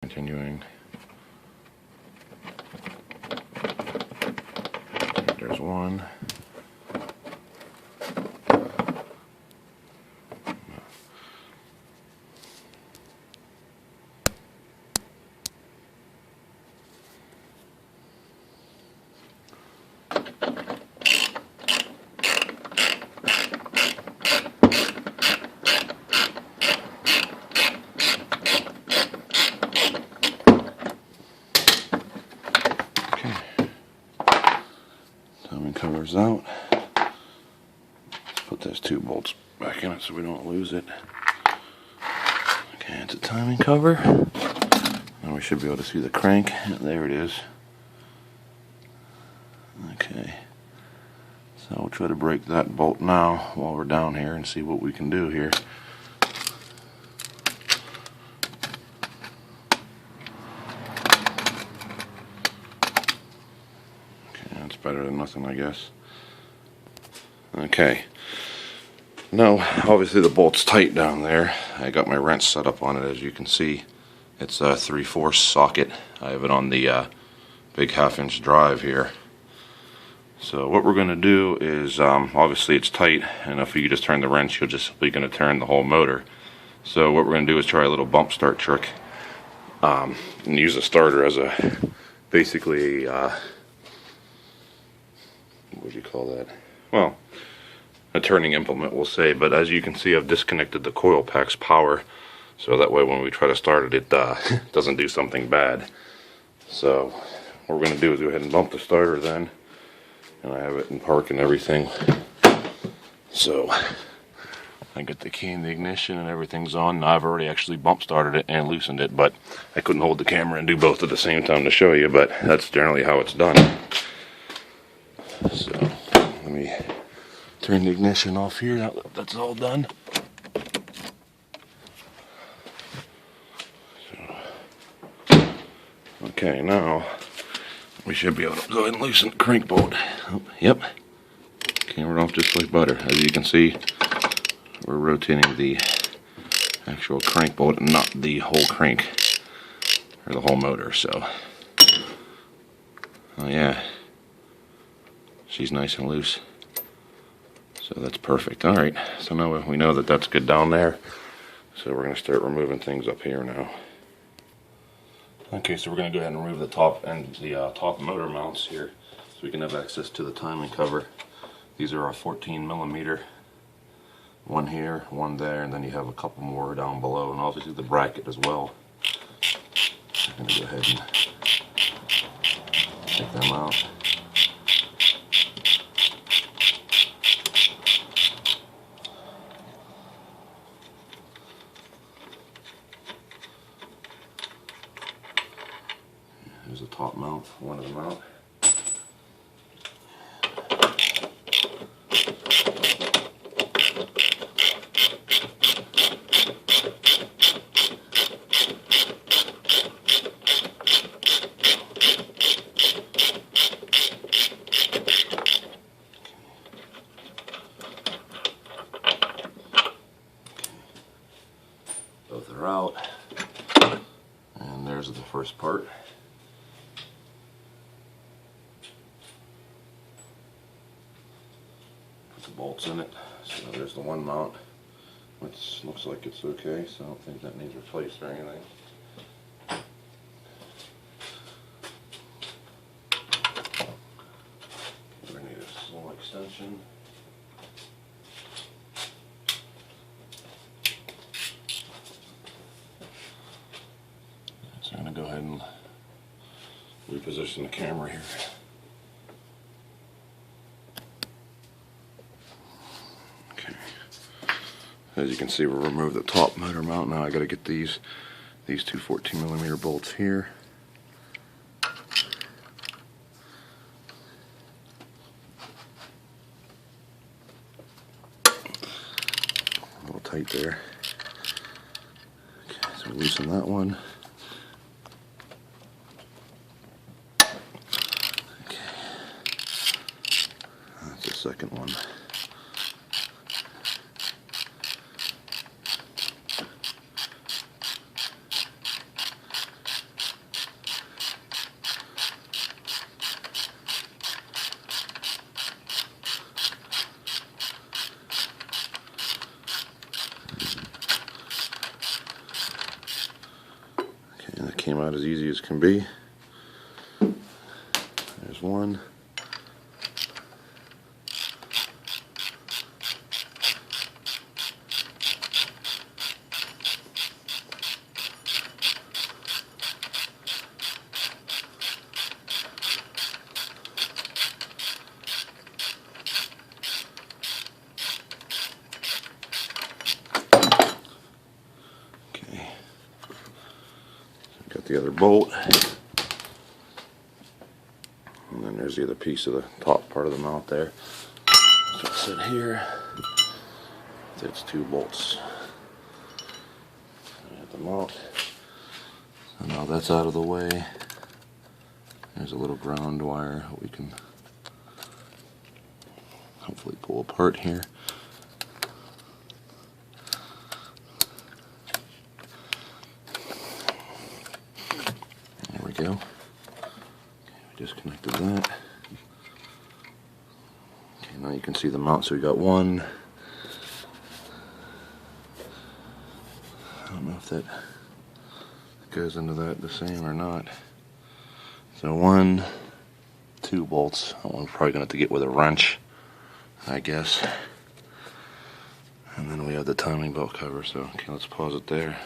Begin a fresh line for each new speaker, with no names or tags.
Continuing. There's one. Timing cover's out. Let's put those 2 bolts back in it so we don't lose it. Okay, it's a timing cover. Now we should be able to see the crank. There it is. Okay. So we'll try to break that bolt now while we're down here and see what we can do here. That's better than nothing, I guess. Okay. Now, obviously the bolt's tight down there. I got my wrench set up on it, as you can see. It's a 3/4 socket. I have it on the big 1/2-inch drive here. So what we're going to do is, obviously it's tight, and if you just turn the wrench, you're just simply going to turn the whole motor. So what we're going to do is try a little bump start trick, and use a starter as a, basically what would you call that? Well, a turning implement, we'll say. But as you can see, I've disconnected the coil pack's power, so that way when we try to start it, it doesn't do something bad. So what we're going to do is go ahead and bump the starter then, and I have it in park and everything. So I get the key in the ignition and everything's on. Now, I've already actually bump started it and loosened it, but I couldn't hold the camera and do both at the same time to show you, but that's generally how it's done. So let me turn the ignition off here. Now that's all done. So, okay, now we should be able to go ahead and loosen the crank bolt. Oh, yep, came right off just like butter. As you can see, we're rotating the actual crank bolt and not the whole crank or the whole motor. So, oh yeah. She's nice and loose, so that's perfect. Alright, so now we know that that's good down there, so we're going to start removing things up here now. Okay, so we're going to go ahead and remove the top and the top motor mounts here, so we can have access to the timing cover. These are a 14mm, one here, one there, and then you have a couple more down below, and obviously the bracket as well. I'm going to go ahead and take them out. There's a top mount for one of them out. Both are out. And there's the first part. Bolts in it. So there's the one mount, which looks like it's okay, so I don't think that needs replaced or anything. We need a small extension. So I'm going to go ahead and reposition the camera here. As you can see, we'll remove the top motor mount. Now I got to get these 2 14mm bolts here. A little tight there. Okay, so loosen that one. Okay, that's the second one. came out as easy as can be. There's one. Got the other bolt, and then there's the other piece of the top part of the mount there. So it's sit here. It's 2 bolts. At the mount. So now that's out of the way. There's a little ground wire that we can hopefully pull apart here. Go. Okay, we disconnected that. Okay, now you can see the mount. So we got one. I don't know if that goes into that the same or not. So 1, 2 bolts. That one's probably gonna have to get with a wrench, I guess. And then we have the timing belt cover. So okay, let's pause it there.